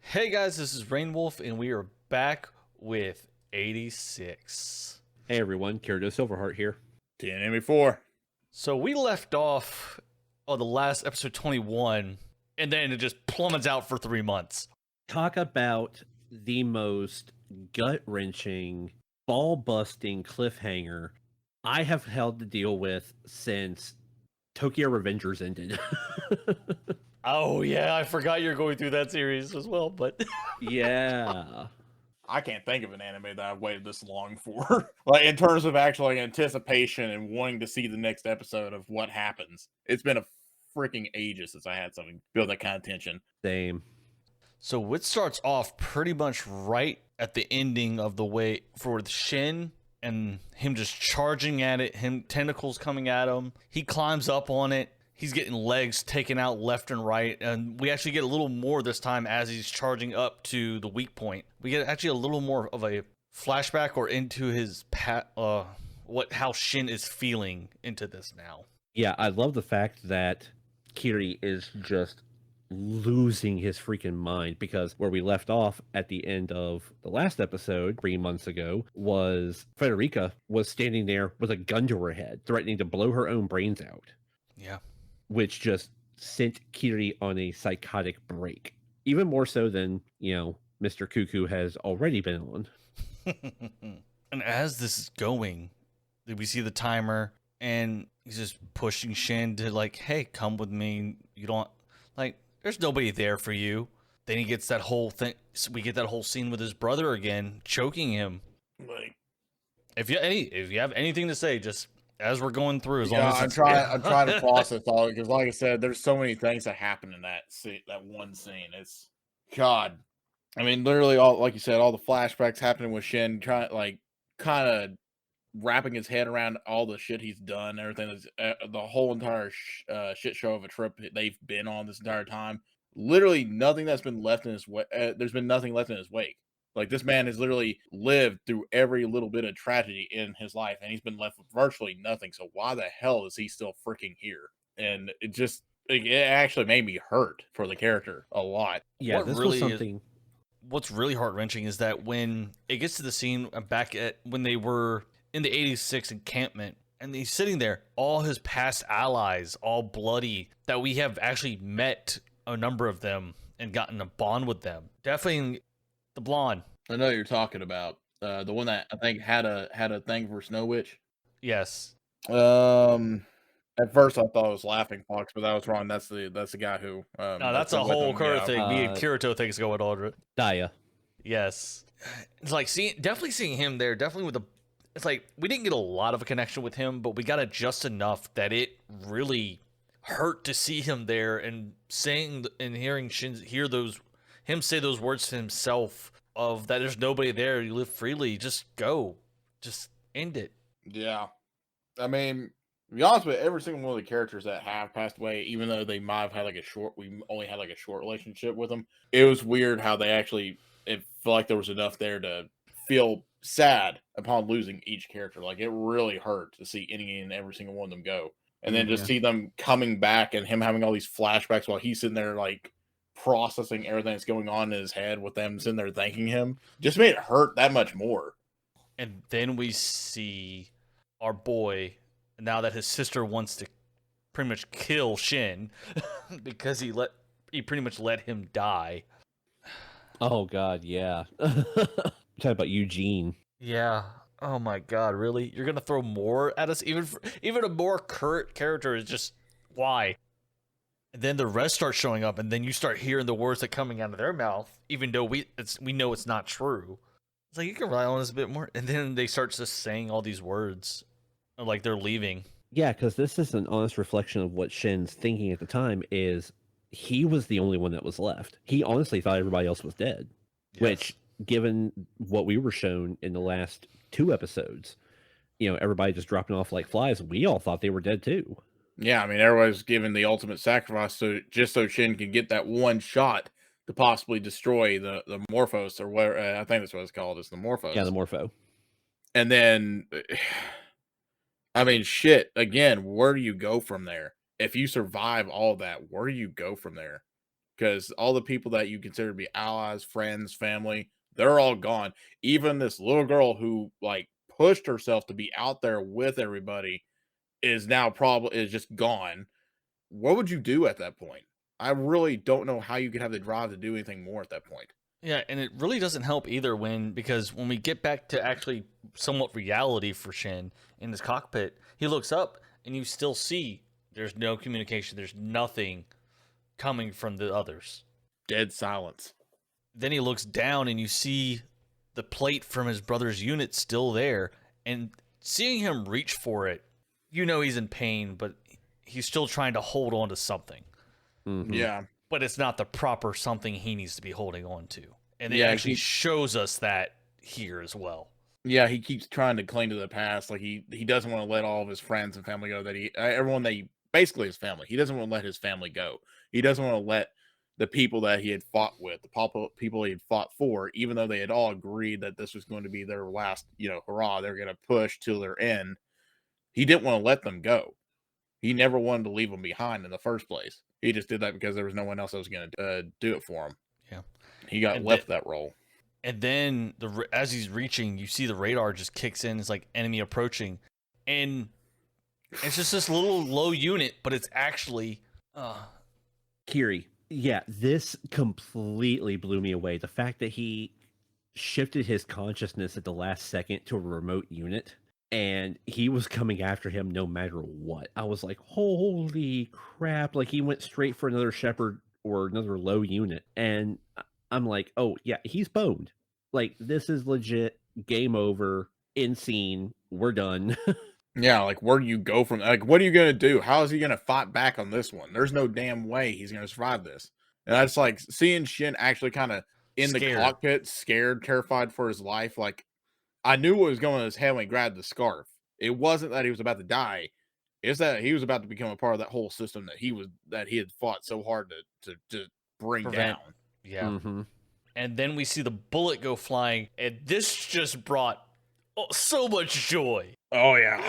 Hey guys, this is Rainwolf, and we are back with 86. Hey everyone, Kirido Silverheart here. TNM4. So we left off on the last episode 21, and then it just plummets out for 3 months. Talk about the most gut-wrenching, ball-busting cliffhanger I have held to deal with since Tokyo Revengers ended. Oh yeah, I forgot you're going through that series as well, but Yeah. I can't think of an anime that I've waited this long for. Like in terms of actually anticipation and wanting to see the next episode of what happens. It's been a freaking ages since I had something build that kind of tension. Same. so it starts off pretty much right at the ending of the way for Shin and him just charging at it, him tentacles coming at him. He climbs up on it. He's getting legs taken out left and right, and we actually get a little more this time as he's charging up to the weak point. We get actually a little more of a flashback or into his how Shin is feeling into this now. Yeah, I love the fact that Kiri is just losing his freaking mind, because where we left off at the end of the last episode 3 months ago was Frederica was standing there with a gun to her head, threatening to blow her own brains out, Yeah. which just sent Kiri on a psychotic break. Even more so than, Mr. Cuckoo has already been on. And as this is going, we see the timer, and he's just pushing Shin to like, "Hey, come with me. You don't like. There's nobody there for you." Then he gets that whole thing. We get that whole scene with his brother again, choking him. Like, If you have anything to say, just as we're going through, as long yeah, as I'm trying to process all because, like I said, there's so many things that happen in that one scene. It's God. I mean, literally all like you said, all the flashbacks happening with Shin, trying like kind of wrapping his head around all the shit he's done, everything that's the whole entire shit show of a trip they've been on this entire time. Literally nothing that's been left in his way. There's been nothing left in his wake. Like this man has literally lived through every little bit of tragedy in his life, and he's been left with virtually nothing. So why the hell is he still freaking here? And it actually made me hurt for the character a lot. Yeah, what this really was is, something. what's really heart wrenching is that when it gets to the scene back at when they were in the 86 encampment, and he's sitting there, all his past allies, all bloody, that we have actually met a number of them and gotten a bond with them. Definitely the blonde. I know you're talking about the one that I think had a thing for Snow Witch. Yes. At first I thought it was Laughing Fox, but that was wrong. That's the guy who No, that's a been with whole him, Kura yeah. thing. Me and Kirito things going on. Daya. Yes. It's like definitely seeing him there, definitely with it's like we didn't get a lot of a connection with him, but we got it just enough that it really hurt to see him there and saying and hearing him say those words to himself of that there's nobody there, you live freely, just go. Just end it. Yeah. I mean, to be honest with you, every single one of the characters that have passed away, even though they might have had we only had like a short relationship with them, it was weird how it felt like there was enough there to feel sad upon losing each character. Like it really hurt to see any and every single one of them go. And then just Yeah. see them coming back and him having all these flashbacks while he's sitting there like processing everything that's going on in his head with them sitting there thanking him just made it hurt that much more. And then we see our boy, now that his sister wants to pretty much kill Shin because he pretty much let him die. Oh God, yeah. Talking about Eugene. Yeah. Oh my God, really? You're gonna throw more at us? Even a more curt character is just why? And then the rest start showing up, and then you start hearing the words that coming out of their mouth, even though we know it's not true. It's like you can rely on us a bit more, and then they start just saying all these words, like they're leaving. Yeah, because this is an honest reflection of what Shin's thinking at the time. Is he was the only one that was left. He honestly thought everybody else was dead, which, given what we were shown in the last 2 episodes, everybody just dropping off like flies, we all thought they were dead too. Yeah, I mean, everybody's giving the ultimate sacrifice so Shin can get that one shot to possibly destroy the Morphos or whatever. I think that's what it's called. It's the Morphos. Yeah, the Morpho. And then, I mean, shit. Again, where do you go from there? If you survive all that, where do you go from there? because all the people that you consider to be allies, friends, family, they're all gone. Even this little girl who like pushed herself to be out there with everybody is now probably is just gone. What would you do at that point? I really don't know how you could have the drive to do anything more at that point. Yeah, and it really doesn't help either because when we get back to actually somewhat reality for Shin in his cockpit, he looks up and you still see there's no communication. There's nothing coming from the others. Dead silence. Then he looks down and you see the plate from his brother's unit still there. And seeing him reach for it, you know he's in pain, but he's still trying to hold on to something. Mhm. Yeah. But it's not the proper something he needs to be holding on to. And it Yeah, actually shows us that here as well. Yeah, he keeps trying to cling to the past. Like he doesn't want to let all of his friends and family go. That everyone that he basically his family. He doesn't want to let his family go. He doesn't want to let the people that he had fought with, the people he had fought for, even though they had all agreed that this was going to be their last, hurrah, they're going to push till their end. He didn't want to let them go. He never wanted to leave them behind in the first place. He just did that because there was no one else that was going to do it for him. Yeah, he got left that role. And then as he's reaching, you see the radar just kicks in. It's like enemy approaching, and it's just this little low unit, but it's actually Kiri. Yeah, this completely blew me away. The fact that he shifted his consciousness at the last second to a remote unit and he was coming after him no matter what. I was like, holy crap. Like he went straight for another Shepherd or another low unit. And I'm like, oh, yeah, he's boned. Like, this is legit. Game over. End scene. We're done. Yeah, like where do you go from? Like, what are you gonna do? How is he gonna fight back on this one? There's no damn way he's gonna survive this. And that's like seeing Shin actually kind of in the cockpit, scared, terrified for his life. Like, I knew what was going on in his head when he grabbed the scarf. It wasn't that he was about to die; it's that he was about to become a part of that whole system that he had fought so hard to bring down. Yeah. Mm-hmm. And then we see the bullet go flying, and this just brought so much joy. Oh yeah,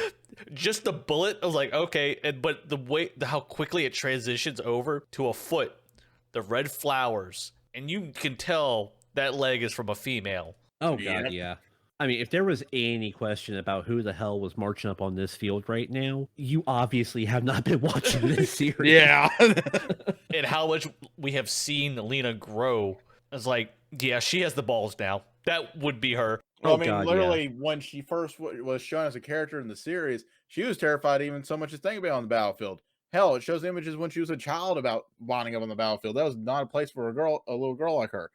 just the bullet. I was like, okay, but how quickly it transitions over to a foot, the red flowers, and you can tell that leg is from a female. Oh god, yeah. I mean, if there was any question about who the hell was marching up on this field right now, you obviously have not been watching this series. Yeah. And how much we have seen Lena grow. It's like, yeah, she has the balls now. That would be her. Well, I mean, literally, when she first was shown as a character in the series, she was terrified even so much as thinking about on the battlefield. Hell, it shows images when she was a child about bonding up on the battlefield. That was not a place for a little girl like her.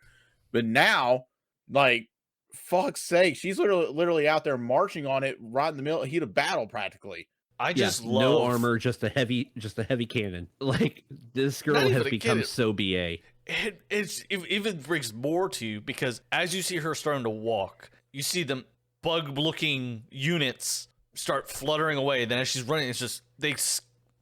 But now, like, fuck's sake, she's literally out there marching on it right in the middle heat of battle, practically. I just love no armor, just a heavy cannon. Like, this girl has become so BA. It even brings more to you because as you see her starting to walk, you see them bug-looking units start fluttering away. Then as she's running, they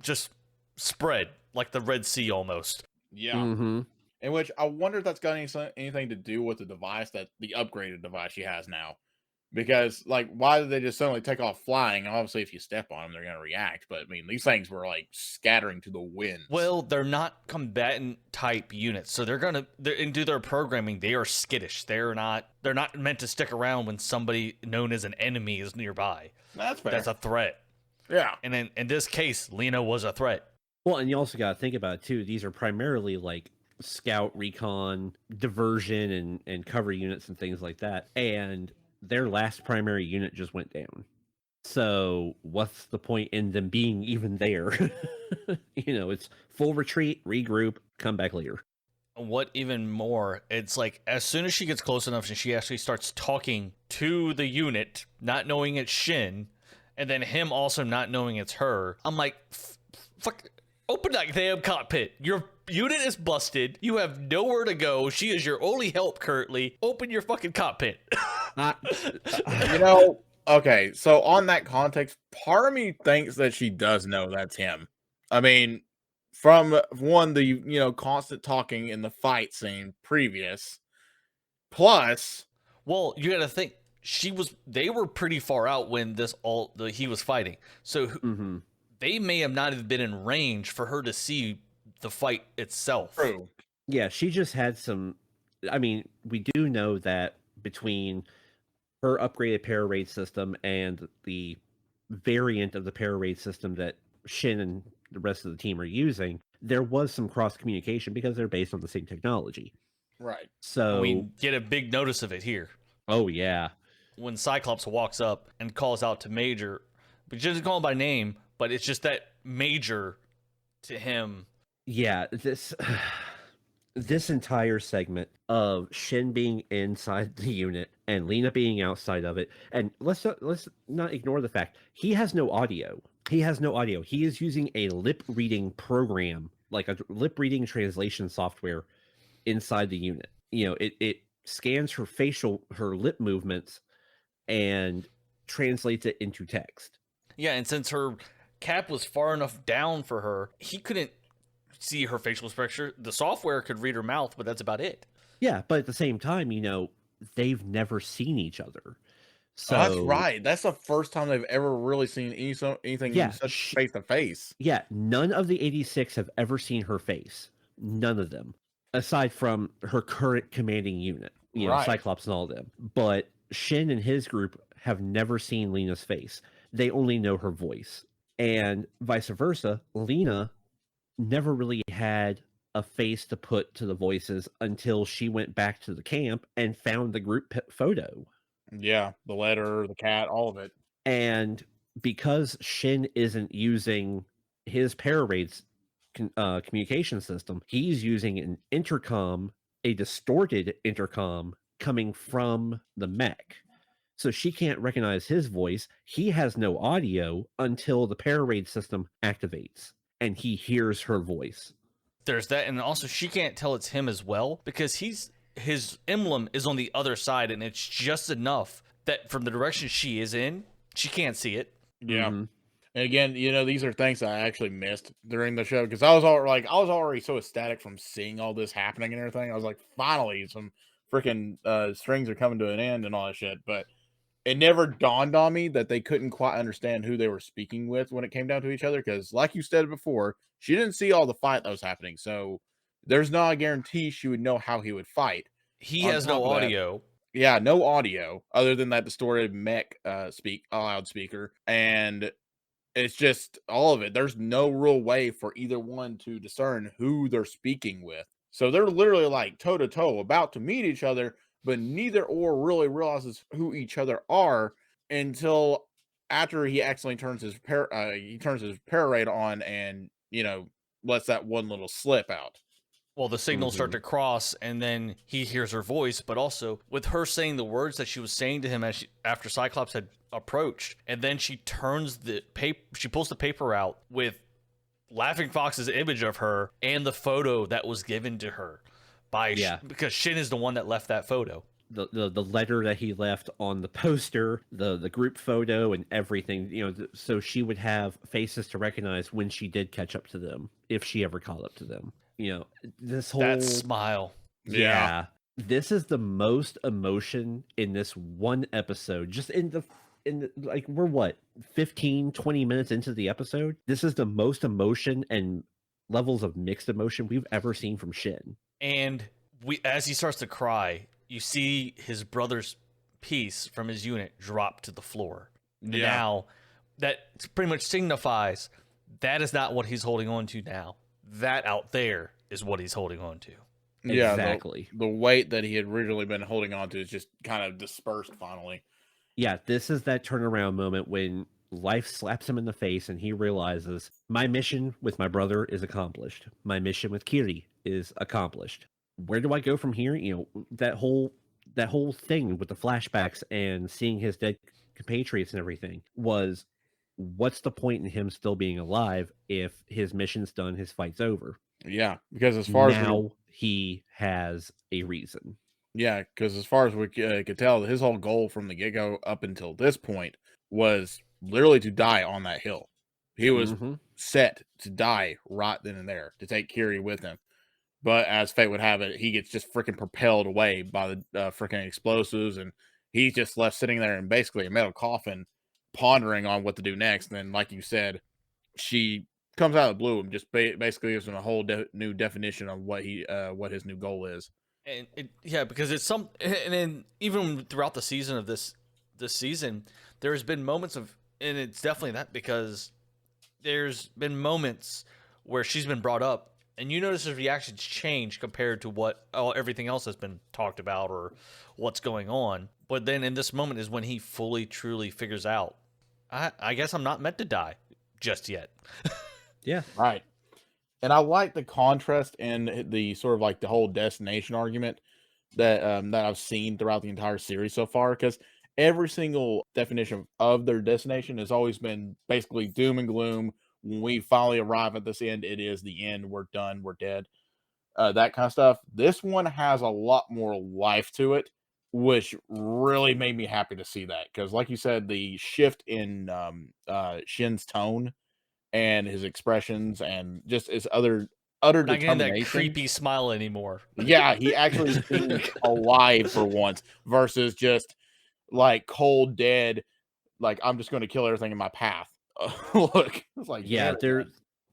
just spread like the Red Sea almost. Yeah. Mm-hmm. In which I wonder if that's got anything to do with the upgraded device she has now. Because, like, why did they just suddenly take off flying? Obviously, if you step on them, they're going to react. But, I mean, these things were, like, scattering to the wind. Well, they're not combatant-type units. So and do their programming, they are skittish. They're not meant to stick around when somebody known as an enemy is nearby. That's fair. That's a threat. Yeah. And in this case, Lena was a threat. Well, and you also got to think about it, too. These are primarily, like, scout, recon, diversion, and cover units and things like that. And their last primary unit just went down. So what's the point in them being even there? It's full retreat, regroup, come back later. What even more, it's like as soon as she gets close enough and she actually starts talking to the unit, not knowing it's Shin, and then him also not knowing it's her, I'm like, fuck, open that damn cockpit. Your unit is busted. You have nowhere to go. She is your only help currently. Open your fucking cockpit. Okay, so on that context, part of me thinks that she does know that's him. I mean, from one, the constant talking in the fight scene previous, plus, well, you gotta think they were pretty far out when he was fighting, so they may have not have been in range for her to see the fight itself. True. Yeah, she just had some. I mean, we do know that between her upgraded para raid system and the variant of the para raid system that Shin and the rest of the team are using, there was some cross communication because they're based on the same technology. Right. And we So, get a big notice of it here oh yeah, when Cyclops walks up and calls out to Major, but she doesn't call him by name, but it's just that Major to him. yeah. This entire segment of Shin being inside the unit and Lena being outside of it, and let's not ignore the fact he has no audio. He has no audio. He is using a lip reading program, like a lip reading translation software inside the unit. You know, it scans her lip movements and translates it into text. Yeah, and since her cap was far enough down for her, he couldn't see her facial expression. The software could read her mouth, but that's about it. Yeah, but at the same time, you know, they've never seen each other. So Oh, that's right. That's the first time they've ever really seen anything Yeah, such face to face. yeah, none of the 86 have ever seen her face. None of them, aside from her current commanding unit, you know, Right. Cyclops and all of them. But Shin and his group have never seen Lena's face. They only know her voice. And vice versa, Lena never really had a face to put to the voices until she went back to the camp and found the group photo. Yeah, the letter, the cat, all of it. And because Shin isn't using his Pararaid's communication system, he's using an intercom, a distorted intercom coming from the mech. So she can't recognize his voice. He has no audio until the Pararaid system activates and he hears her voice. There's that, and also she can't tell it's him as well because his emblem is on the other side, and it's just enough that from the direction she is in, she can't see it. Yeah. Mhm. And again, you know, these are things I actually missed during the show because I was already so ecstatic from seeing all this happening and everything. I was like, finally, some freaking strings are coming to an end and all that shit. But it never dawned on me that they couldn't quite understand who they were speaking with when it came down to each other. Because, like you said before, she didn't see all the fight that was happening, so there's not a guarantee she would know how he would fight. He On has top no of that, audio. Yeah, no audio other than that distorted mech loudspeaker, and it's just all of it. There's no real way for either one to discern who they're speaking with. So they're literally like toe to toe about to meet each other, but neither or really realizes who each other are until after he accidentally turns his parade on and, you know, lets that one little slip out. Well, the signals start to cross, and then he hears her voice, but also with her saying the words that she was saying to him after Cyclops had approached, and then she turns the paper, she pulls the paper out with Laughing Fox's image of her and the photo that was given to her by because Shin is the one that left that photo. The letter that he left on the poster, the group photo, and everything, you know, so she would have faces to recognize when she did catch up to them, if she ever caught up to them. You know, this whole That smile. yeah, this is the most emotion in this one episode. Just in the like, we're what, 15-20 minutes into the episode. This is the most emotion and levels of mixed emotion we've ever seen from Shin. And as he starts to cry, you see his brother's piece from his unit drop to the floor. Yeah. Now, that pretty much signifies that is not what he's holding on to now. That out there is what he's holding on to. Yeah, Exactly. the weight that he had originally been holding on to is just kind of dispersed finally. Yeah, this is that turnaround moment when life slaps him in the face and he realizes my mission with my brother is accomplished. My mission with Kiri is accomplished. Where do I go from here? You know, that whole thing with the flashbacks and seeing his dead compatriots and everything was, what's the point in him still being alive if his mission's done, his fight's over? Yeah, because as far as Now he has a reason. yeah, because as far as we could tell, his whole goal from the get go up until this point was literally to die on that hill. He was Mhm. set to die right then and there to take Kiri with him. But as fate would have it, he gets just freaking propelled away by the freaking explosives, and he's just left sitting there in basically a metal coffin, pondering on what to do next. And then, like you said, she comes out of the blue and just basically gives him a whole new definition of what his new goal is. And because it's and then even throughout the season of this season, there's been moments of, and it's definitely that, because there's been moments where she's been brought up, and you notice his reactions change compared to what everything else has been talked about or what's going on. But then in this moment is when he fully, truly figures out, I guess I'm not meant to die just yet. Yeah. Right. And I like the contrast and the sort of like the whole destination argument that that I've seen throughout the entire series so far, because every single definition of their destination has always been basically doom and gloom. When we finally arrive at this end, it is the end. We're done. We're dead. That kind of stuff. This one has a lot more life to it, which really made me happy to see that. Because, like you said, the shift in Shin's tone and his expressions and just his utter Not getting that determination. creepy smile anymore. Yeah, he actually seems alive for once versus just like cold, dead. Like, I'm just going to kill everything in my path. Look, it's like, Yeah, damn it,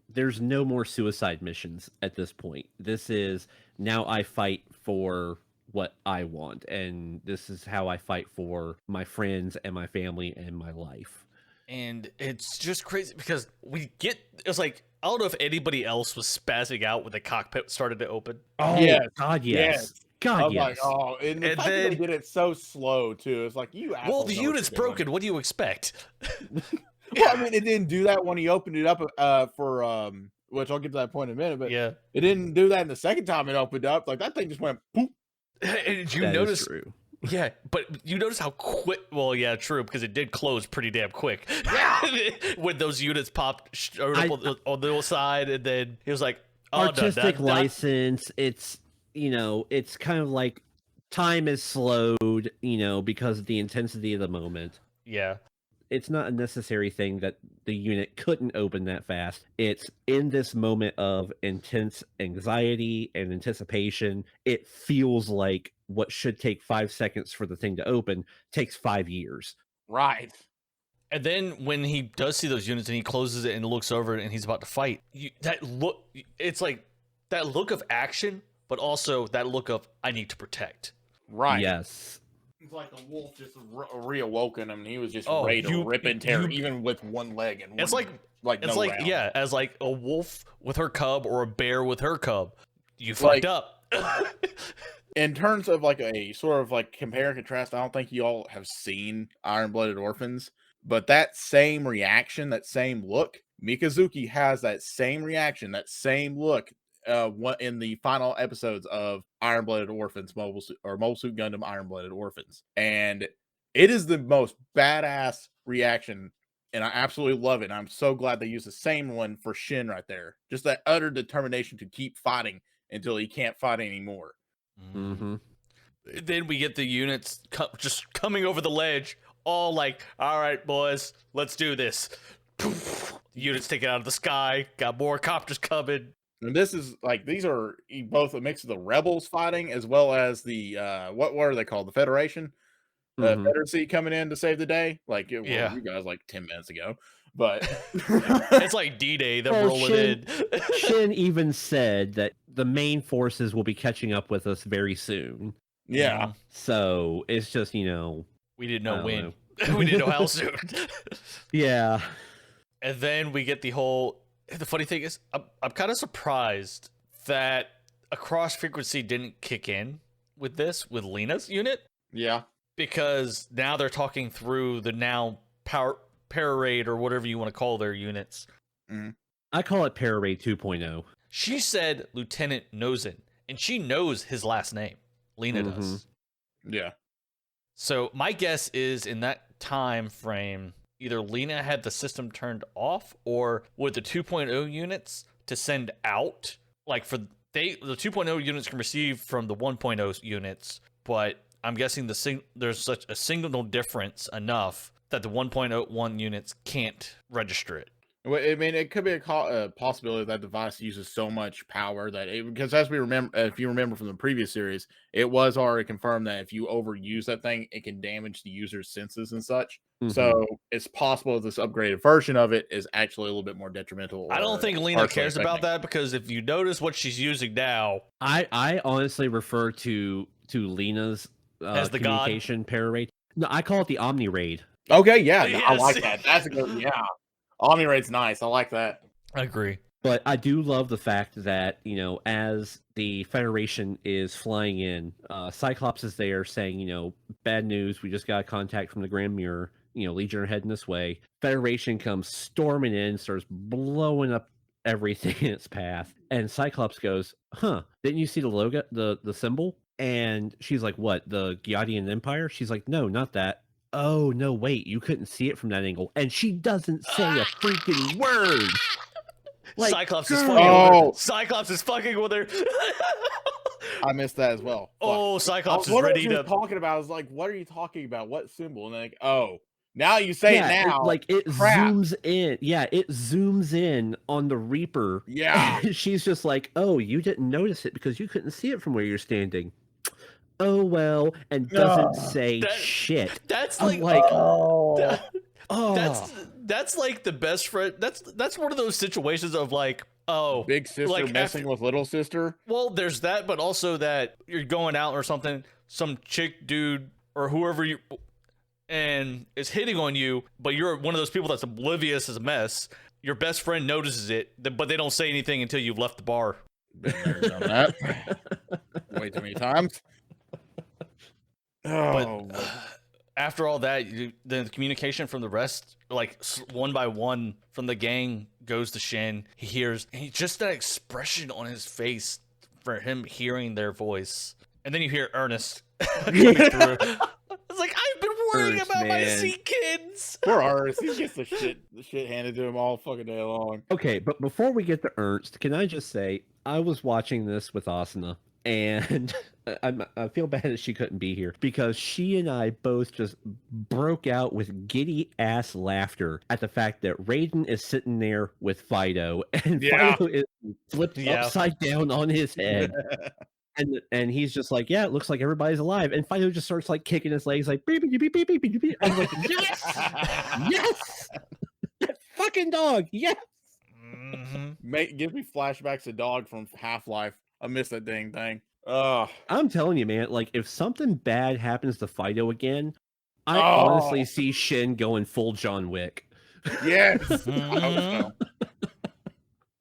there's no more suicide missions at this point. This is now I fight for what I want, and this is how I fight for my friends and my family and my life. And it's just crazy because it's like, I don't know if anybody else was spazzing out when the cockpit started to open. Oh, Yes, God, yes. yes. God, I'm yes. like, oh, and the And fact that then- they did it so slow too. It's like, you. Well, assholes the know what unit's you're doing. broken. What do you expect? Well, I mean, it didn't do that when he opened it up for which I'll get to that point in a minute, but Yeah. it didn't do that in the second time it opened up. Like, that thing just went poop. And did you That is notice? true. Yeah, but you notice how quick. Well, yeah, true, because it did close pretty damn quick. Yeah. When those units popped on the side, and then he was like, "Oh, Artistic license. It's it's kind of like time is slowed, because of the intensity of the moment. Yeah, It's not a necessary thing that the unit couldn't open that fast. It's in this moment of intense anxiety and anticipation. It feels like what should take 5 seconds for the thing to open takes 5 years. Right. and then when he does see those units and he closes it and looks over it and he's about to fight, it's like that look of action, but also that look of I need to protect. Right. Yes. It's like the wolf just reawoken him, and he was just Oh, ready to you- rip and tear, you- even with one leg and one, It's like no round. yeah, as like a wolf with her cub or a bear with her cub. You Like- fucked up. In terms of like a sort of like compare and contrast, I don't think you all have seen Iron Blooded Orphans, but that same reaction, that same look, Mikazuki has that same reaction, that same look. What in the final episodes of Iron Blooded Orphans, Mobile Suit Gundam Iron Blooded Orphans, and it is the most badass reaction, and I absolutely love it. And I'm so glad they used the same one for Shin right there. Just that utter determination to keep fighting until he can't fight anymore. Mm-hmm. Then we get the units just coming over the ledge, all like, all right, boys, let's do this. Poof. Units taken out of the sky, got more copters coming. And this is like, these are both a mix of the rebels fighting as well as the what are they called, the Federation, Mhm. Confederacy coming in to save the day. Like, well, Yeah. you guys like 10 minutes ago, but It's like D-Day, they're Well, rolling Shin- in. Shin even said that the main forces will be catching up with us very soon. yeah, So it's just, We didn't I know don't when. We didn't know how soon. yeah. And then we get the funny thing is, I'm kind of surprised that a cross frequency didn't kick in with Lena's unit, yeah, because now they're talking through the now Parade or whatever you want to call their units. I call it Parade 2.0. She said Lieutenant Nozen, and she knows his last name. Lena does. yeah. So my guess is in that time frame, either Lena had the system turned off, or with the 2.0 units to send out, like the 2.0 units can receive from the 1.0 units, but I'm guessing there's such a signal difference enough that the 1.01 units can't register it. Well, I mean, it could be a possibility that device uses so much power that because as we remember, if you remember from the previous series, it was already confirmed that if you overuse that thing, it can damage the user's senses and such. Mhm. So it's possible this upgraded version of it is actually a little bit more detrimental. I don't or think Lena partially cares about affecting. that because if you notice what she's using now, I honestly refer to Lena's As the god? communication para raid. No, I call it the Omni raid. Okay, yeah, I Yes. like that. That's a good, yeah. Omni raid's nice. I like that. I agree. But I do love the fact that, you know, as the Federation is flying in, Cyclops is there saying, you know, bad news. We just got a contact from the Grand Mirror. You know, Legion are heading this way. Federation comes storming in, starts blowing up everything in its path. And Cyclops goes, huh, didn't you see the logo, the symbol? And she's like, what, the Giadian Empire? She's like, no, not that. Oh, no, wait, you couldn't see it from that angle. And she doesn't say a freaking word. Like, Cyclops is girl. fucking with Oh. her. Cyclops is fucking with her. I missed that as well. Fuck. Oh, I Cyclops was is wondering ready what you to. were talking about. I was like, what are you talking about? What symbol? And then like, oh, now you say it now. Like it Crap. zooms in. Yeah, it zooms in on the Reaper. Yeah. And she's just like, "Oh, you didn't notice it because you couldn't see it from where you're standing." Oh well, and doesn't say That- shit. That's I'm like, like, that- oh, that's like the best friend. That's one of those situations of like, oh, Big sister like messing with little sister. well, there's that, but also that you're going out or something, some chick, dude, or whoever you, and is hitting on you, but you're one of those people that's oblivious as a mess. Your best friend notices it, but they don't say anything until you've left the bar. Been there, done that. Way too many times. Oh, But after all that, the communication from the rest, like one by one from the gang, goes to Shin. He hears, and just that expression on his face for him hearing their voice, and then you hear Ernest coming through. It's like, I've been worrying Ernest, about my man. sea kids. poor Ernest. He gets the shit handed to him all fucking day long. okay. But before we get to Ernst, can I just say I was watching this with Asuna, and I feel bad that she couldn't be here because she and I both just broke out with giddy ass laughter at the fact that Raiden is sitting there with Fido, and Yeah. Fido is flipped Yeah. upside down on his head. And he's just like, yeah, it looks like everybody's alive. And Fido just starts like kicking his legs, like beep beep beep beep beep beep. Beep. I'm like, yes, yes, that fucking dog, yes. Gives me flashbacks to Dog from Half-Life. I miss that dang thing. I'm telling you, man. Like, if something bad happens to Fido again, I Oh. honestly see Shin going full John Wick. Yes. I hope so.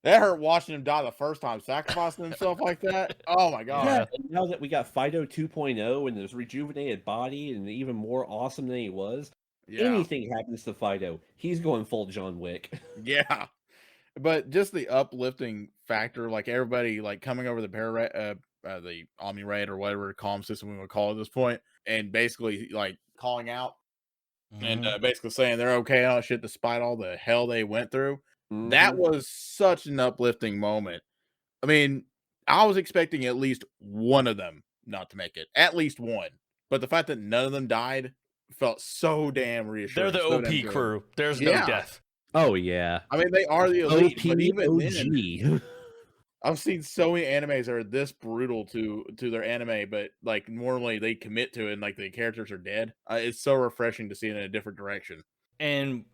That hurt watching him die the first time, sacrificing himself like that. Oh my god. Yeah, and now that we got Fido 2.0 and this rejuvenated body and even more awesome than he was, Yeah. anything happens to Fido, he's going full John Wick. Yeah. But just the uplifting factor, like everybody like coming over the the Omni Raid or whatever calm system we would call it at this point, and basically like calling out and basically saying they're okay on shit despite all the hell they went through. That Mhm. was such an uplifting moment. I mean, I was expecting at least one of them not to make it, at least one. But the fact that none of them died felt so damn reassuring. They're the so damn OP good. crew. There's no Yeah. death. Oh yeah. I mean, they are the elite, but even then, OG. I've seen so many animes that are this brutal to their anime, but like normally they commit to it and like the characters are dead. It's so refreshing to see it in a different direction. And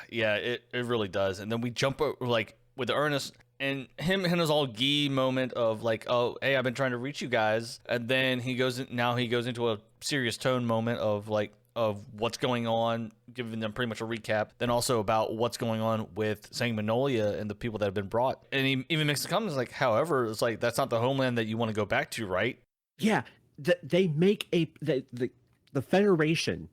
yeah, it really does. And then we jump like with Ernest and him his all gee moment of like, oh, hey, I've been trying to reach you guys. And then he goes into a serious tone moment of like of what's going on, giving them pretty much a recap. Then also about what's going on with Magnolia and the people that have been brought. And he even makes the comments like, however, it's like that's not the homeland that you want to go back to, right? Yeah, they make the Federation,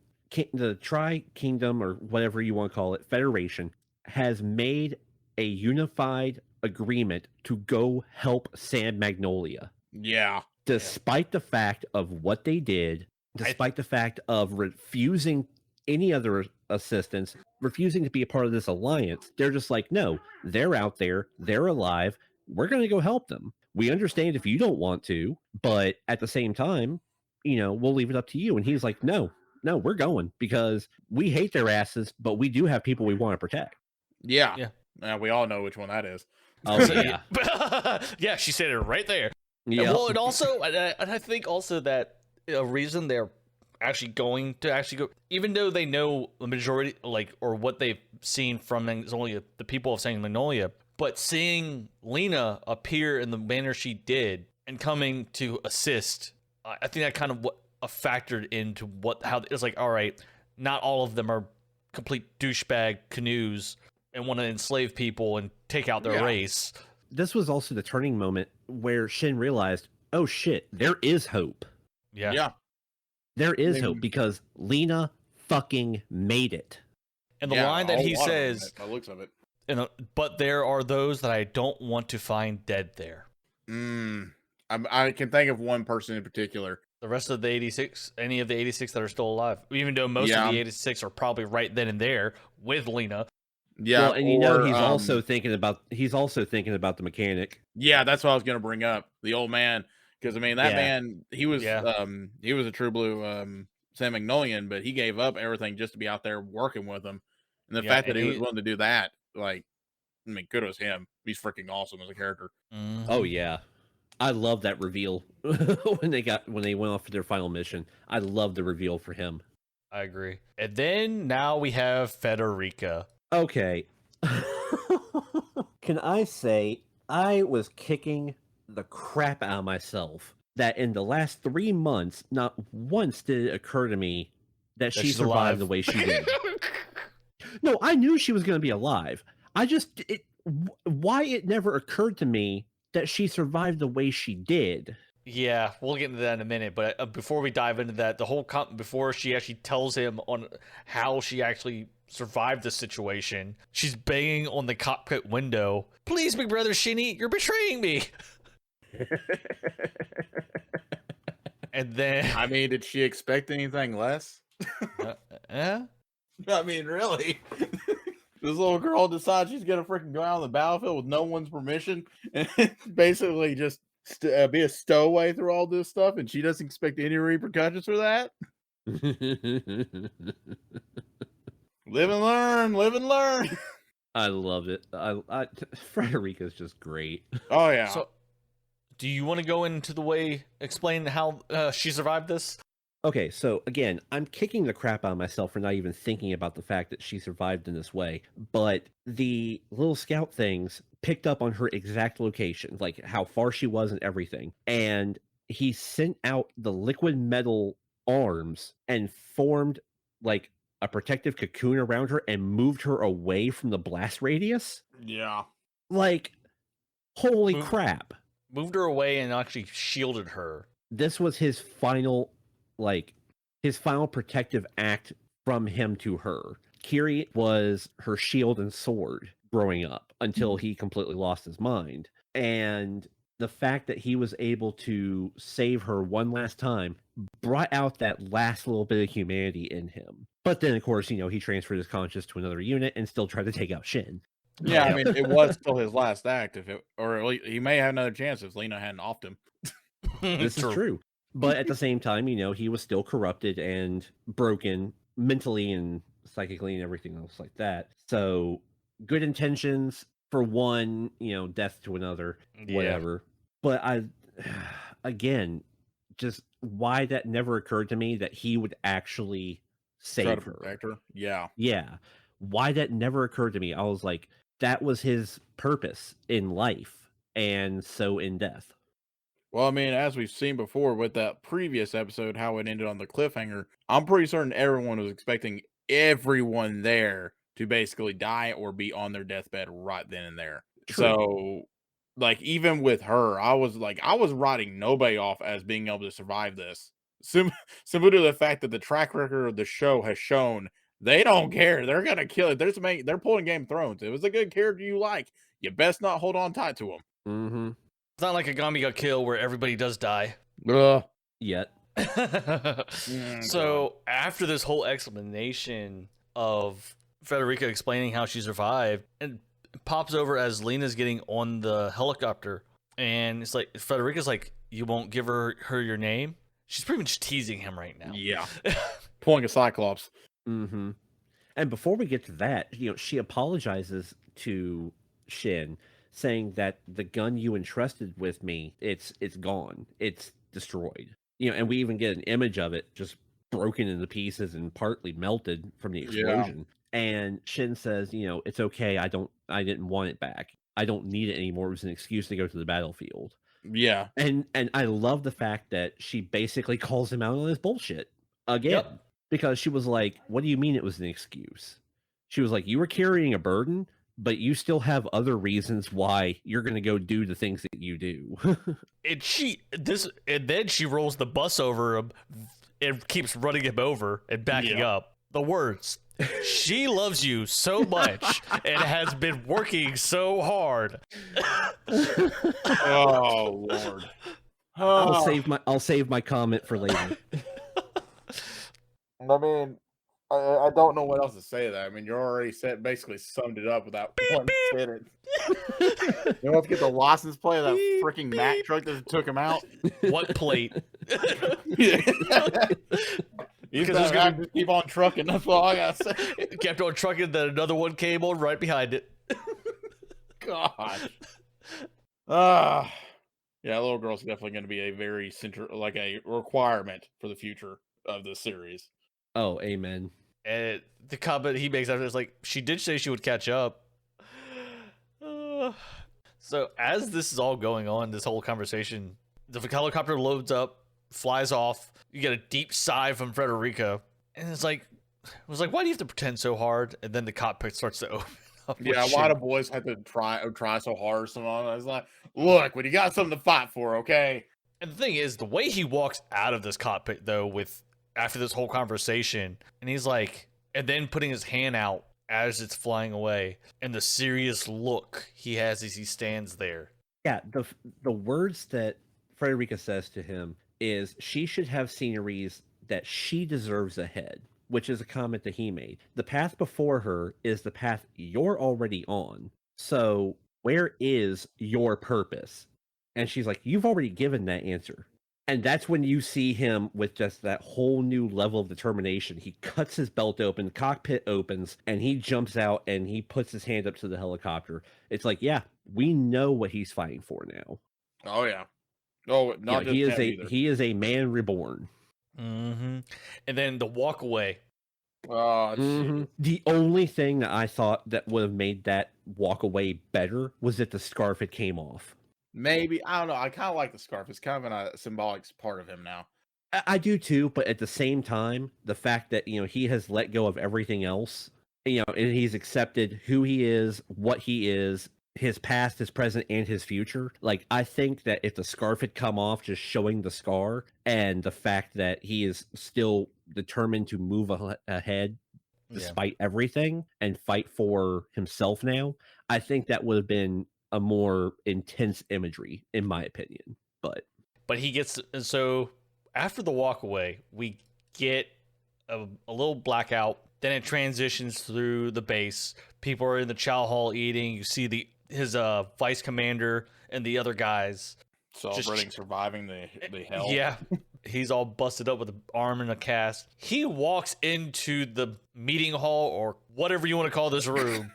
the Tri-Kingdom or whatever you want to call it, Federation has made a unified agreement to go help San Magnolia, Yeah. despite the fact of what they did, despite the fact of refusing any other assistance, refusing to be a part of this alliance. They're just like, no, they're out there, they're alive. We're going to go help them. We understand if you don't want to, but at the same time, you know, we'll leave it up to you. And he's like, no, we're going because we hate their asses, but we do have people we want to protect. Yeah. Yeah. We all know which one that is. Oh yeah, Yeah, she said it right there. yeah. Well, and also, and I think also that a reason they're actually going to actually go, even though they know the majority, like, or what they've seen from is only the people of Saint Magnolia, but seeing Lena appear in the manner she did and coming to assist, I think that kind of factored into how it's like. All right, not all of them are complete douchebag canoes and want to enslave people and take out their race. This was also the turning moment where Shin realized, oh shit, there is hope. Yeah. There is hope because Lena fucking made it. And the line that he says, by the looks of it. But there are those that I don't want to find dead there. I can think of one person in particular. The rest of the 86, any of the 86 that are still alive, even though most of the 86 are probably right then and there with Lena. Yeah, well, and he's also thinking about the mechanic. Yeah, that's what I was gonna bring up. The old man, because I mean that man, he was a true blue San Magnolian, but he gave up everything just to be out there working with them. And the fact that he was willing to do that, like, I mean, kudos him. He's freaking awesome as a character. Mm-hmm. Oh yeah, I love that reveal when they went off for their final mission. I love the reveal for him. I agree. And then now we have Federica. Okay. Can I say I was kicking the crap out of myself that in the last 3 months, not once did it occur to me that she survived alive the way she did. No, I knew she was going to be alive. Why it never occurred to me that she survived the way she did. Yeah, we'll get into that in a minute. But before we dive into that, before she actually tells him on how she actually survived the situation, she's banging on the cockpit window. Please, big brother Shinny, you're betraying me. And then, I mean, did she expect anything less? I mean, really? This little girl decides she's gonna freaking go out on the battlefield with no one's permission and basically just be a stowaway through all this stuff, and she doesn't expect any repercussions for that. Live and learn, live and learn. I love it. Frederica's just great. Oh yeah. So, do you want to go into the way explain how she survived this? Okay, so again, I'm kicking the crap out of myself for not even thinking about the fact that she survived in this way. But the little scout things picked up on her exact location, like how far she was and everything. And he sent out the liquid metal arms and formed like a protective cocoon around her and moved her away from the blast radius. Yeah. Like, holy crap. Moved her away and actually shielded her. This was his final protective act from him to her. Kiri was her shield and sword growing up until he completely lost his mind. And the fact that he was able to save her one last time brought out that last little bit of humanity in him. But then, of course, he transferred his conscience to another unit and still tried to take out Shin. Yeah, I mean, it was still his last act. Or at least he may have another chance if Lena hadn't offed him. This is true. But at the same time, he was still corrupted and broken mentally and psychically and everything else like that. So good intentions for one, death to another, whatever. But again, just why that never occurred to me that he would actually save her. Yeah. Yeah. Why that never occurred to me. I was like, that was his purpose in life. And so in death. Well, I mean, as we've seen before with that previous episode, how it ended on the cliffhanger, I'm pretty certain everyone was expecting everyone there to basically die or be on their deathbed right then and there. True. So, like, even with her, I was writing nobody off as being able to survive this. Simply to the fact that the track record of the show has shown they don't care. They're going to kill it. They're pulling Game of Thrones. If it was a good character you like, you best not hold on tight to them. Mm-hmm. It's not like a Gami Ga Kill where everybody does die. Yet. So after this whole explanation of Federica explaining how she survived, and it pops over as Lena's getting on the helicopter, and it's like Federica's like, "You won't give her your name?" She's pretty much teasing him right now. Yeah, pulling a Cyclops. Mm-hmm. And before we get to that, she apologizes to Shin, saying that the gun you entrusted with me, it's gone. It's destroyed. And we even get an image of it just broken into pieces and partly melted from the explosion. And Shin says, it's okay. I didn't want it back. I don't need it anymore. It was an excuse to go to the battlefield. Yeah. And I love the fact that she basically calls him out on his bullshit again. Yep. Because she was like, what do you mean it was an excuse? She was like, you were carrying a burden, but you still have other reasons why you're going to go do the things that you do. And then she rolls the bus over him and keeps running him over and backing up. The words, she loves you so much and has been working so hard. Oh, Lord. I'll save my comment for later. I mean, I don't know what else to say to that. I mean, you already basically summed it up without one sentence. You want to get the license plate of that freaking Mack truck that took him out? What plate? He's gonna just keep on trucking. That's all I gotta say. Kept on trucking, then another one came on right behind it. God. Yeah, little girl's definitely going to be a very a requirement for the future of the series. Oh, amen. And the comment he makes after is like, she did say she would catch up. So as this is all going on, this whole conversation, the helicopter loads up, flies off. You get a deep sigh from Frederica, and it was like, why do you have to pretend so hard? And then the cockpit starts to open up. Yeah, a lot of boys have to try so hard or something. I was like, look, when you got something to fight for, okay? And the thing is, the way he walks out of this cockpit, though, after this whole conversation, and he's like, and then putting his hand out as it's flying away, and the serious look he has as he stands there. Yeah, the words that Frederica says to him is, she should have sceneries that she deserves ahead, which is a comment that he made. The path before her is the path you're already on. So where is your purpose? And she's like, you've already given that answer. And that's when you see him with just that whole new level of determination. He cuts his belt open, the cockpit opens, and he jumps out and he puts his hand up to the helicopter. It's like, yeah, we know what he's fighting for now. Oh, yeah. Oh, not just he is a man reborn. Mm-hmm. And then the walk away. Oh, the only thing that I thought that would have made that walk away better was if the scarf had came off. Maybe. I don't know. I kind of like the scarf. It's kind of a symbolic part of him now. I do too, but at the same time, the fact that, he has let go of everything else, and he's accepted who he is, what he is, his past, his present, and his future. Like, I think that if the scarf had come off, just showing the scar, and the fact that he is still determined to move ahead despite everything and fight for himself now, I think that would have been a more intense imagery, in my opinion. But he gets, so after the walk away, we get a little blackout. Then it transitions through the base. People are in the chow hall eating. You see his vice commander and the other guys celebrating surviving the hell. Yeah. He's all busted up with an arm and a cast. He walks into the meeting hall, or whatever you want to call this room.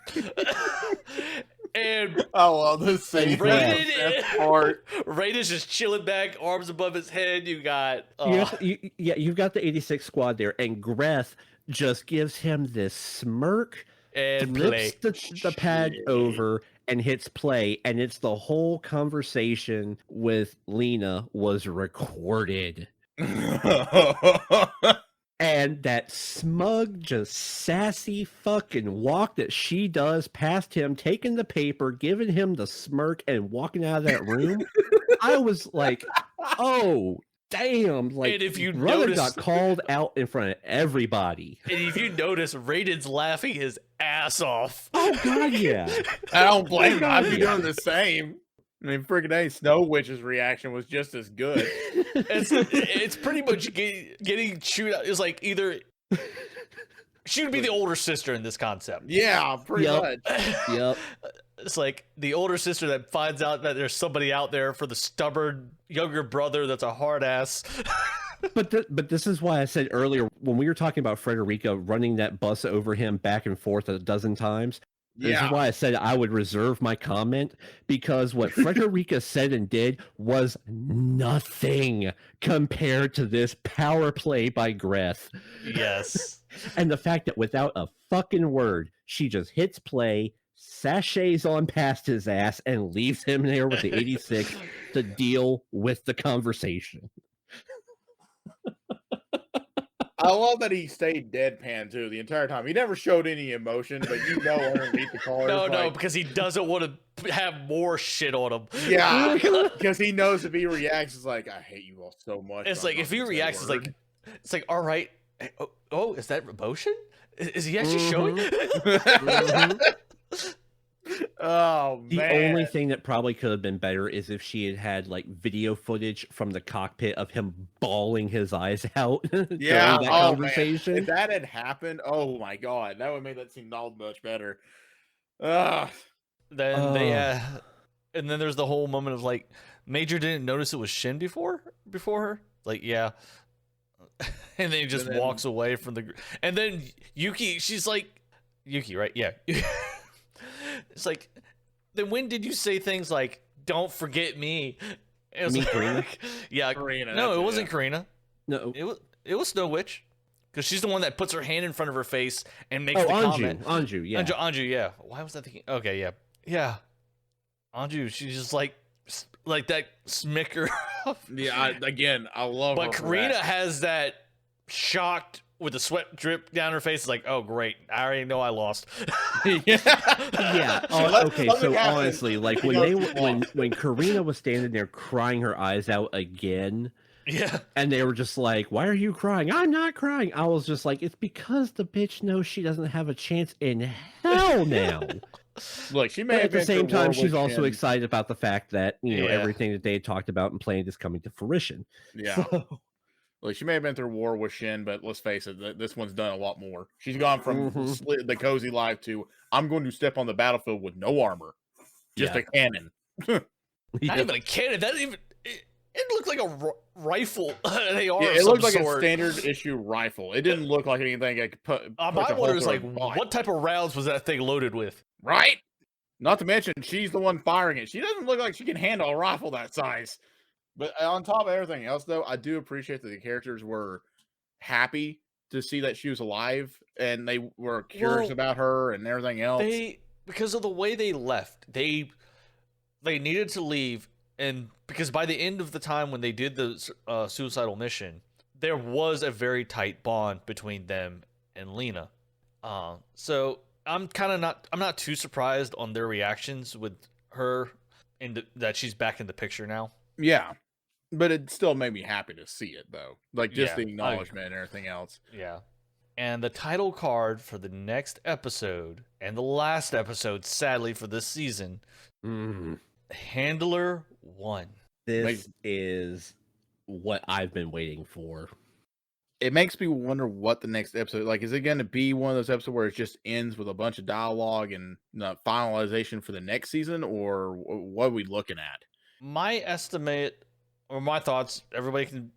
And the same part. Raiden just chilling back, arms above his head. You got you've got the 86 squad there, and Greth just gives him this smirk and flips the pad over and hits play, and it's the whole conversation with Lena was recorded. And that smug, just sassy fucking walk that she does past him, taking the paper, giving him the smirk, and walking out of that room, I was like, oh, damn. Like, and if you Brother got called out in front of everybody. And if you notice, Raiden's laughing his ass off. Oh, God, yeah. I don't blame him. I'd be doing the same. I mean, freaking Snow Witch's reaction was just as good. It's pretty much getting chewed out. It's like either she would be the older sister in this concept. Yeah, pretty much. Yep. It's like the older sister that finds out that there's somebody out there for the stubborn younger brother that's a hard ass. But this is why I said earlier when we were talking about Frederica running that bus over him back and forth a dozen times. This is why I said I would reserve my comment, because what Frederica said and did was nothing compared to this power play by Greth. Yes. And the fact that without a fucking word, she just hits play, sachets on past his ass, and leaves him there with the 86 to deal with the conversation. I love that he stayed deadpan too the entire time. He never showed any emotion, but underneath the collar. No, because he doesn't want to have more shit on him. Yeah, because he knows if he reacts, it's like, I hate you all so much. It's like if he reacts, it's like, all right. Oh, is that emotion? Is he actually showing? Oh man! The only thing that probably could have been better is if she had like video footage from the cockpit of him bawling his eyes out during that conversation. Man. If that had happened, oh my god, that would make that scene all much better. Then and then there's the whole moment of like, Major didn't notice it was Shin before her. Like, yeah. And then he just walks away from the. And then Yuki, she's like, Yuki, right? Yeah. It's like, then when did you say things like, "Don't forget me"? It was Karina? Yeah, Karina. No, it wasn't Karina. No, it was Snow Witch, because she's the one that puts her hand in front of her face and makes the comment. Anju, yeah. Anju, yeah. Why was I thinking? Okay, yeah. Anju, she's just like that smicker. Yeah, I love. But her Karina has that shocked with the sweat drip down her face. It's like, oh great, I already know I lost. Yeah. Okay. So honestly, like when Karina was standing there crying her eyes out again, yeah, and they were just like, "Why are you crying?" "I'm not crying." I was just like, "It's because the bitch knows she doesn't have a chance in hell now." Look, she may But have at the been same through time, war she's with also Shin. excited about the fact that everything that they talked about and planned is coming to fruition. Yeah. Look, she may have been through war with Shin, but let's face it, this one's done a lot more. She's gone from the cozy life to, I'm going to step on the battlefield with no armor, just a cannon. Not even a cannon. That even it looked like a rifle. They are. Yeah, it looked like a standard issue rifle. It didn't look like anything I could put. My wonder is like, what type of rounds was that thing loaded with? Right. Not to mention, she's the one firing it. She doesn't look like she can handle a rifle that size. But on top of everything else, though, I do appreciate that the characters were happy to see that she was alive, and they were curious about her and everything else. Because of the way they left, they needed to leave, and because by the end of the time when they did the suicidal mission, there was a very tight bond between them and Lena. So I'm not too surprised on their reactions with her, that she's back in the picture now. Yeah. But it still made me happy to see it, though. Like, just the acknowledgement and everything else. Yeah. And the title card for the next episode, and the last episode, sadly, for this season, Handler 1. This is what I've been waiting for. It makes me wonder what the next episode, like, is it going to be one of those episodes where it just ends with a bunch of dialogue and finalization for the next season, or what are we looking at? My estimate, or my thoughts, everybody can,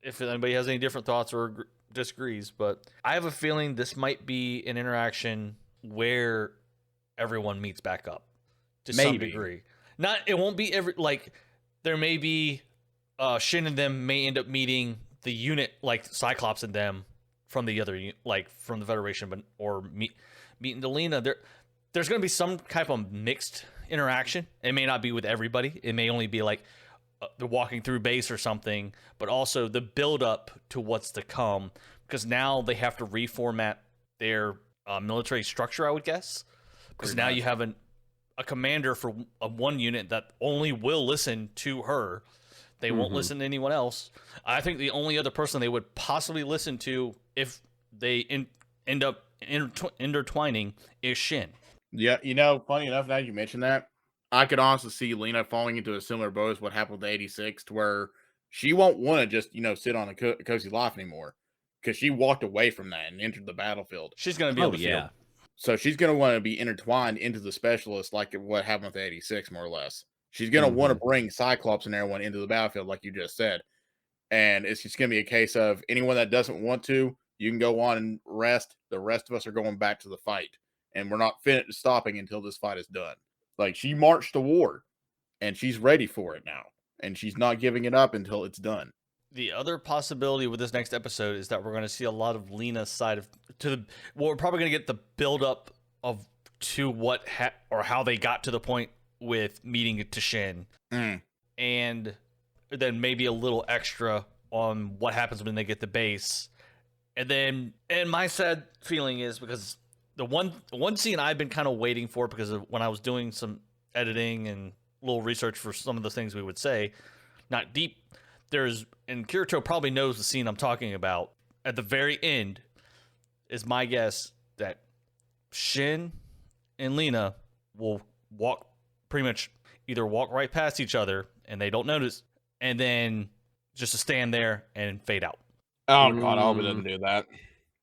if anybody has any different thoughts or disagrees, but I have a feeling this might be an interaction where everyone meets back up to some degree. It won't be there may be Shin and them may end up meeting the unit, like Cyclops and them from the other, like from the Federation, but or meeting Delena. There's going to be some type of mixed interaction. It may not be with everybody. It may only be like they're walking through base or something, but also the build up to what's to come, because now they have to reformat their military structure, I would guess, because now you have a commander for one unit that only will listen to her. They won't listen to anyone else. I think the only other person they would possibly listen to if they end up intertwining is Shin. Yeah, funny enough, now you mentioned that, I could honestly see Lena falling into a similar boat as what happened with the 86, to where she won't want to just, sit on a cozy life anymore, because she walked away from that and entered the battlefield. She's going to be on the field. So she's going to want to be intertwined into the Specialist, like what happened with the 86, more or less. She's going to want to bring Cyclops and everyone into the battlefield, like you just said. and it's just going to be a case of anyone that doesn't want to, you can go on and rest. The rest of us are going back to the fight, and we're not stopping until this fight is done. Like, she marched to war, and she's ready for it now, and she's not giving it up until it's done. The other possibility with this next episode is that we're going to see a lot of Lena's side of we're probably going to get the build up of to what or how they got to the point with meeting to Shin, and then maybe a little extra on what happens when they get the base. And my sad feeling is because the one scene I've been kind of waiting for, because of when I was doing some editing and little research for some of the things we would say, not deep. And Kirito probably knows the scene I'm talking about. At the very end, is my guess that Shin and Lena will pretty much either walk right past each other and they don't notice, and then just to stand there and fade out. Oh God, I hope it doesn't do that.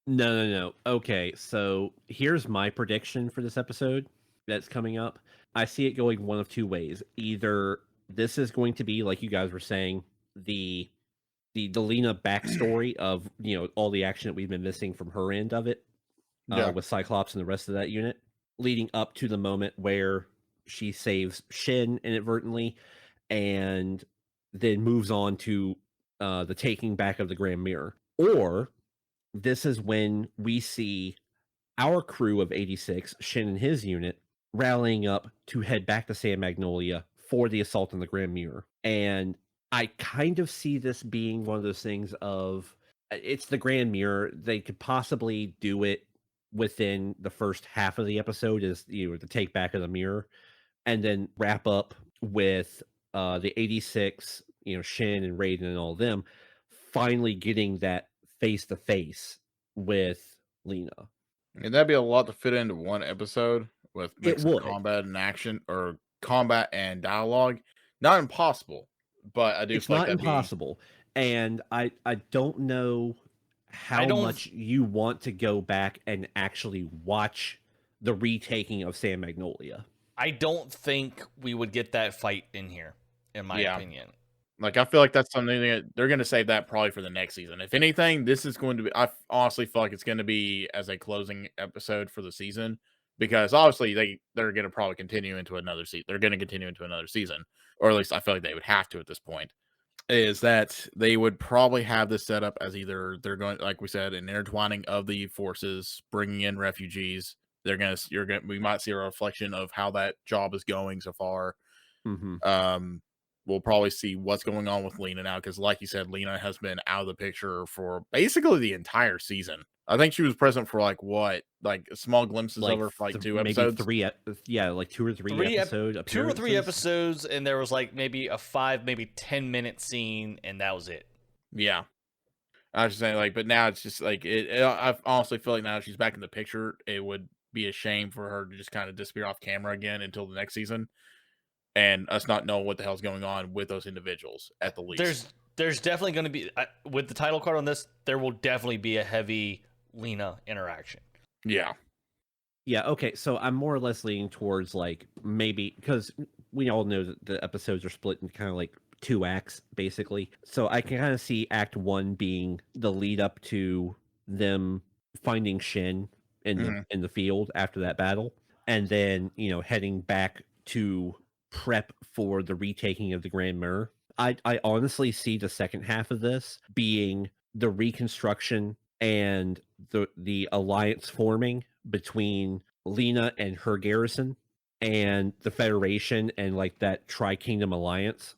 No. Okay, so here's my prediction for this episode that's coming up. I see it going one of two ways. Either this is going to be, like you guys were saying, the Lena backstory of, all the action that we've been missing from her end of it, with Cyclops and the rest of that unit, leading up to the moment where she saves Shin inadvertently, and then moves on to the taking back of the Grand Mirror. Or this is when we see our crew of 86, Shin and his unit, rallying up to head back to San Magnolia for the assault on the Grand Mirror. And I kind of see this being one of those things of, it's the Grand Mirror. They could possibly do it within the first half of the episode, is the take back of the mirror, and then wrap up with the 86, Shin and Raiden and all of them finally getting that face to face with Lena. And that'd be a lot to fit into one episode with mixing combat and action, or combat and dialogue. Not impossible, but I do. It's not impossible, and I don't know how much you want to go back and actually watch the retaking of San Magnolia. I don't think we would get that fight in here, in my opinion. Like, I feel like that's something that they're going to save that probably for the next season. If anything, this is going to be, I honestly feel like it's going to be as a closing episode for the season, because obviously they're going to probably continue into another season. They're going to continue into another season, or at least I feel like they would have to at this point. Is that they would probably have this set up as either they're going, like we said, an intertwining of the forces, bringing in refugees. We might see a reflection of how that job is going so far. We'll probably see what's going on with Lena now, because like you said, Lena has been out of the picture for basically the entire season. I think she was present for small glimpses of her for 2 episodes. Maybe 2 or 3 episodes. 2 or 3 episodes, and there was maybe a 5, maybe 10-minute scene, and that was it. Yeah. I was just saying, but now it's just I honestly feel like now she's back in the picture, it would be a shame for her to just kind of disappear off camera again until the next season, and us not know what the hell's going on with those individuals at the least. There's definitely going to be, with the title card on this, there will definitely be a heavy Lena interaction. Yeah. Yeah, okay, so I'm more or less leaning towards maybe, because we all know that the episodes are split in kind of 2 acts, basically. So I can kind of see Act 1 being the lead up to them finding Shin in the field after that battle, and then, heading back to prep for the retaking of the Grand Mirror. I honestly see the second half of this being the reconstruction and the alliance forming between Lena and her garrison and the Federation and that Tri-Kingdom alliance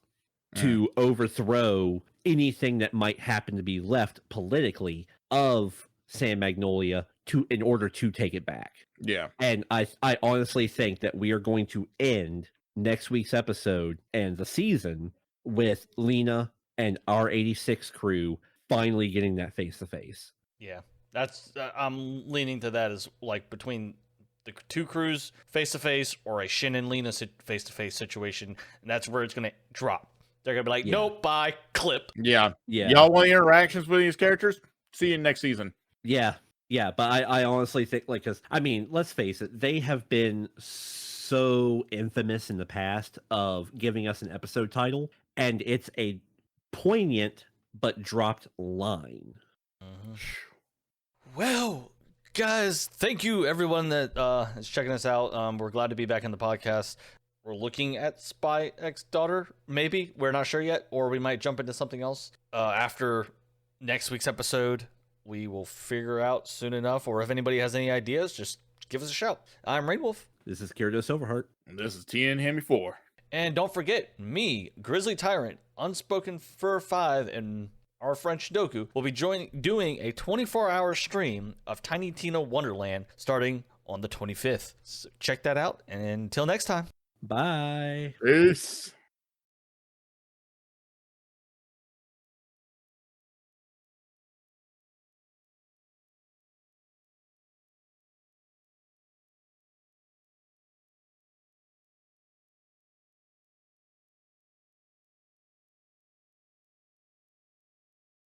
to overthrow anything that might happen to be left politically of San Magnolia in order to take it back. Yeah. And I honestly think that we are going to end next week's episode and the season with Lena and our 86 crew finally getting that face to face. Yeah, that's I'm leaning to that as between the 2 crews face to face, or a Shin and Lena face to face situation, and that's where it's gonna drop. They're gonna be like, nope, bye, clip. Yeah. Y'all want interactions with these characters? See you next season. Yeah, but I honestly think because let's face it, they have been so infamous in the past of giving us an episode title, and it's a poignant but dropped line. Well, guys, thank you everyone that is checking us out. We're glad to be back in the podcast. We're looking at Spy X Daughter, maybe. We're not sure yet, or we might jump into something else after next week's episode. We will figure out soon enough, or if anybody has any ideas, just give us a shout. I'm Rainwolf. This is Kirito Silverheart. And this is TN Hemi 4. And don't forget, me, Grizzly Tyrant, Unspoken Fur 5, and our friend Shidoku will be doing a 24-hour stream of Tiny Tina Wonderland starting on the 25th. So check that out, and until next time. Bye. Peace.